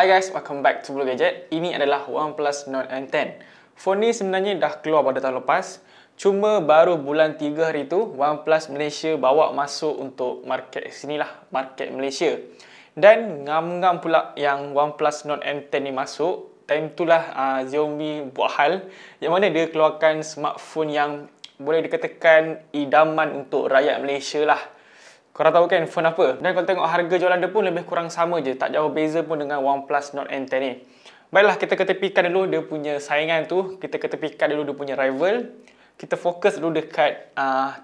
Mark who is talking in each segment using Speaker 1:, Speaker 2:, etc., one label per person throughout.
Speaker 1: Hi guys, welcome back to Blue Gadget. Ini adalah OnePlus Nord N10. Phone ni sebenarnya dah keluar pada tahun lepas. Cuma baru bulan 3 hari tu OnePlus Malaysia bawa masuk untuk market sinilah, market Malaysia. Dan ngam-ngam pula yang OnePlus Nord N10 ni masuk. Time itulah Xiaomi buat hal yang mana dia keluarkan smartphone yang boleh dikatakan idaman untuk rakyat Malaysia lah. Korang tahu kan phone apa? Dan kalau tengok harga jualan dia pun lebih kurang sama je. Tak jauh beza pun dengan OnePlus Nord N10 ni. Baiklah, kita ketepikan dulu dia punya saingan tu. Kita ketepikan dulu dia punya rival. Kita fokus dulu dekat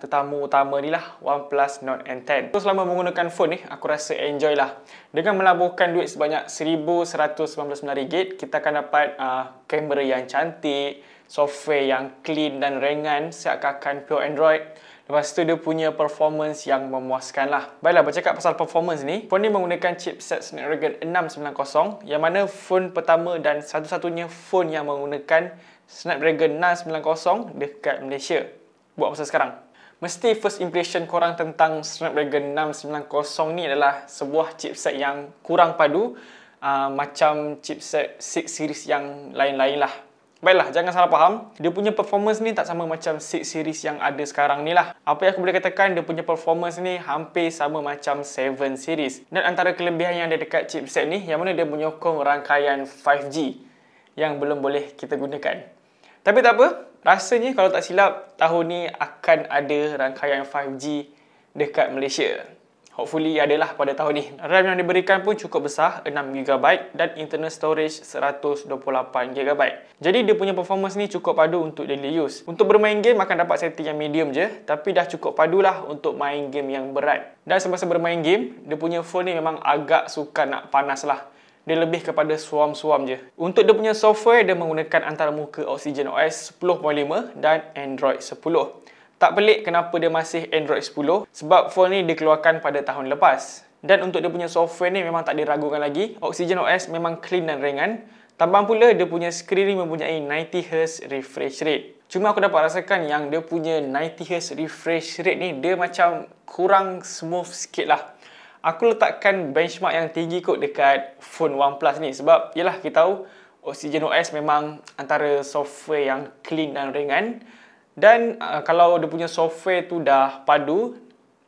Speaker 1: tetamu utama ni lah, OnePlus Nord N10. So, selama menggunakan phone ni, aku rasa enjoy lah. Dengan melaburkan duit sebanyak RM1,199, kita akan dapat kamera yang cantik, software yang clean dan ringan, seakan-akan pure Android. Lepas tu dia punya performance yang memuaskan lah. Baiklah, bercakap pasal performance ni, phone ni menggunakan chipset Snapdragon 690, yang mana phone pertama dan satu-satunya phone yang menggunakan Snapdragon 690 dekat Malaysia. Buat masa sekarang. Mesti first impression korang tentang Snapdragon 690 ni adalah sebuah chipset yang kurang padu, macam chipset 6 series yang lain-lain lah. Baiklah, jangan salah faham. Dia punya performance ni tak sama macam 6 series yang ada sekarang ni lah. Apa yang aku boleh katakan, dia punya performance ni hampir sama macam 7 series. Dan antara kelebihan yang ada dekat chipset ni, yang mana dia menyokong rangkaian 5G yang belum boleh kita gunakan. Tapi tak apa, rasanya kalau tak silap, tahun ni akan ada rangkaian 5G dekat Malaysia. Hopefully adalah pada tahun ni. RAM yang diberikan pun cukup besar, 6GB, dan internal storage 128GB. Jadi dia punya performance ni cukup padu untuk daily use. Untuk bermain game akan dapat setting yang medium je, tapi dah cukup padulah untuk main game yang berat. Dan semasa bermain game, dia punya phone ni memang agak suka nak panas lah. Dia lebih kepada suam-suam je. Untuk dia punya software, dia menggunakan antarmuka OxygenOS 10.5 dan Android 10. Tak pelik kenapa dia masih Android 10, sebab phone ni dikeluarkan pada tahun lepas. Dan untuk dia punya software ni memang tak diragukan lagi. OxygenOS memang clean dan ringan. Tambah pula dia punya skrin ni mempunyai 90Hz refresh rate. Cuma aku dapat rasakan yang dia punya 90Hz refresh rate ni dia macam kurang smooth sikit lah. Aku letakkan benchmark yang tinggi kot dekat phone OnePlus ni, sebab yelah kita tahu OxygenOS memang antara software yang clean dan ringan. Dan kalau dia punya software tu dah padu,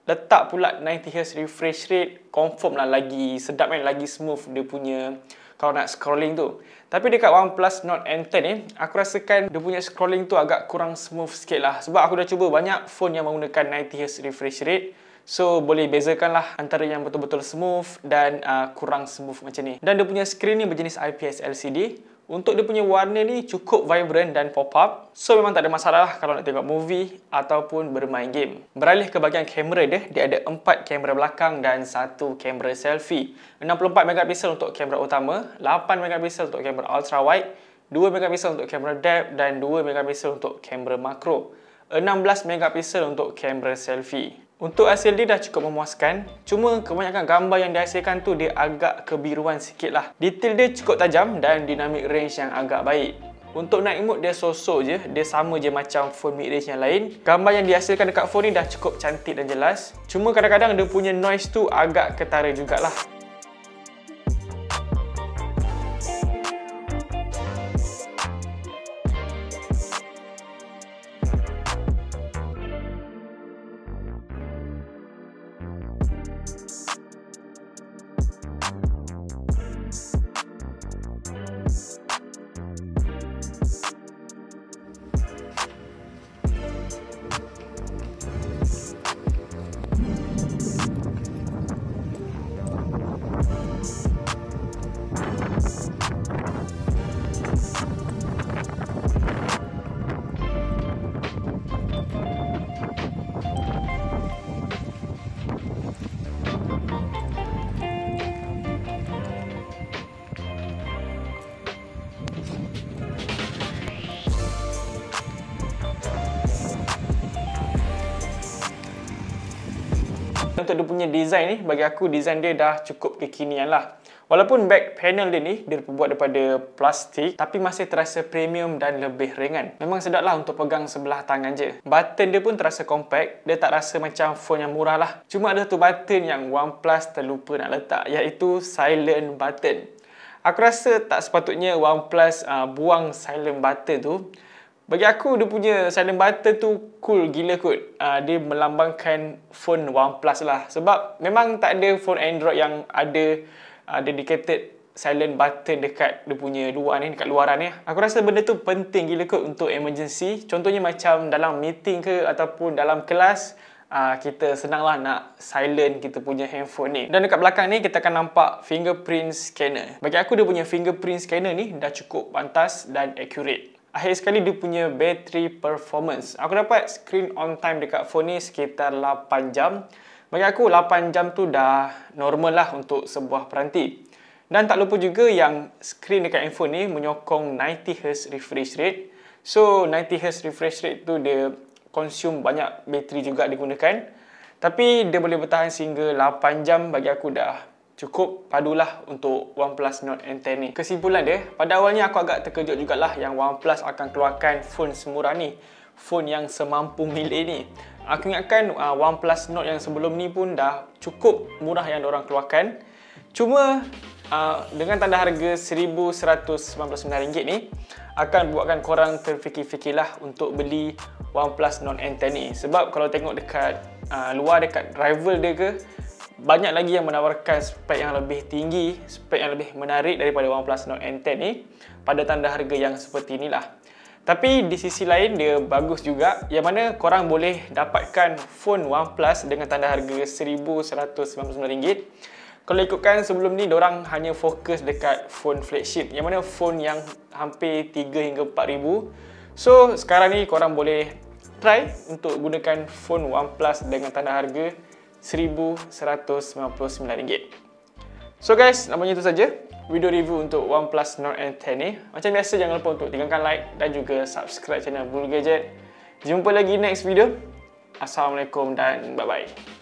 Speaker 1: letak pula 90Hz refresh rate, confirm lah lagi sedap kan, lagi smooth dia punya kalau nak scrolling tu. Tapi dekat OnePlus Nord N10 ni, aku rasakan dia punya scrolling tu agak kurang smooth sikit lah. Sebab aku dah cuba banyak phone yang menggunakan 90Hz refresh rate. So, boleh bezakan lah antara yang betul-betul smooth dan kurang smooth macam ni. Dan dia punya skrin ni berjenis IPS LCD. Untuk dia punya warna ni cukup vibrant dan pop-up. So, memang tak ada masalah lah kalau nak tengok movie ataupun bermain game. Beralih ke bahagian kamera dia, dia ada 4 kamera belakang dan 1 kamera selfie. 64MP untuk kamera utama, 8MP untuk kamera ultra wide, 2MP untuk kamera depth dan 2MP untuk kamera makro. 16MP untuk kamera selfie. Untuk hasil dia dah cukup memuaskan. Cuma kebanyakan gambar yang dihasilkan tu dia agak kebiruan sikit lah. Detail dia cukup tajam dan dynamic range yang agak baik. Untuk night mode dia sosok je. Dia sama je macam phone mid range yang lain. Gambar yang dihasilkan dekat phone ni dah cukup cantik dan jelas. Cuma kadang-kadang dia punya noise tu agak ketara jugalah. Untuk dia punya design ni, bagi aku design dia dah cukup kekinian lah. Walaupun back panel dia ni, dia terbuat daripada plastik, tapi masih terasa premium dan lebih ringan. Memang sedap lah untuk pegang sebelah tangan je. Button dia pun terasa compact, dia tak rasa macam phone yang murah lah. Cuma ada satu button yang OnePlus terlupa nak letak, iaitu silent button. Aku rasa tak sepatutnya OnePlus buang silent button tu. Bagi aku, dia punya silent button tu cool gila kot. Dia melambangkan phone OnePlus lah. Sebab memang tak ada phone Android yang ada dedicated silent button dekat dia punya luar ni, dekat luaran ni. Aku rasa benda tu penting gila kot untuk emergency. Contohnya macam dalam meeting ke ataupun dalam kelas, kita senanglah nak silent kita punya handphone ni. Dan dekat belakang ni kita akan nampak fingerprint scanner. Bagi aku, dia punya fingerprint scanner ni dah cukup pantas dan accurate. Akhir sekali, dia punya battery performance. Aku dapat screen on time dekat phone ni sekitar 8 jam. Bagi aku, 8 jam tu dah normal lah untuk sebuah peranti. Dan tak lupa juga yang screen dekat handphone ni menyokong 90Hz refresh rate. So 90Hz refresh rate tu dia consume banyak bateri juga digunakan. Tapi dia boleh bertahan sehingga 8 jam. Bagi aku dah cukup padulah untuk OnePlus Nord N10 ni. Kesimpulan dia, pada awalnya aku agak terkejut jugalah yang OnePlus akan keluarkan phone semurah ni. Phone yang semampu milik ni. Aku ingatkan OnePlus Nord yang sebelum ni pun dah cukup murah yang diorang keluarkan. Cuma dengan tanda harga RM1,199 ni akan buatkan korang terfikir-fikirlah untuk beli OnePlus Nord N10 ni. Sebab kalau tengok dekat luar, dekat rival dia ke, banyak lagi yang menawarkan spek yang lebih tinggi, spek yang lebih menarik daripada OnePlus Nord N10 ni pada tanda harga yang seperti inilah. Tapi di sisi lain dia bagus juga, yang mana korang boleh dapatkan phone OnePlus dengan tanda harga RM1,199. Kalau ikutkan sebelum ni, diorang hanya fokus dekat phone flagship, yang mana phone yang hampir 3 hingga 4,000. So sekarang ni korang boleh try untuk gunakan phone OnePlus dengan tanda harga RM1,199. So guys, nampaknya itu saja video review untuk OnePlus Nord N10 ni. Macam biasa, jangan lupa untuk tinggalkan like dan juga subscribe channel Bulu Gadget. Jumpa lagi next video. Assalamualaikum dan bye-bye.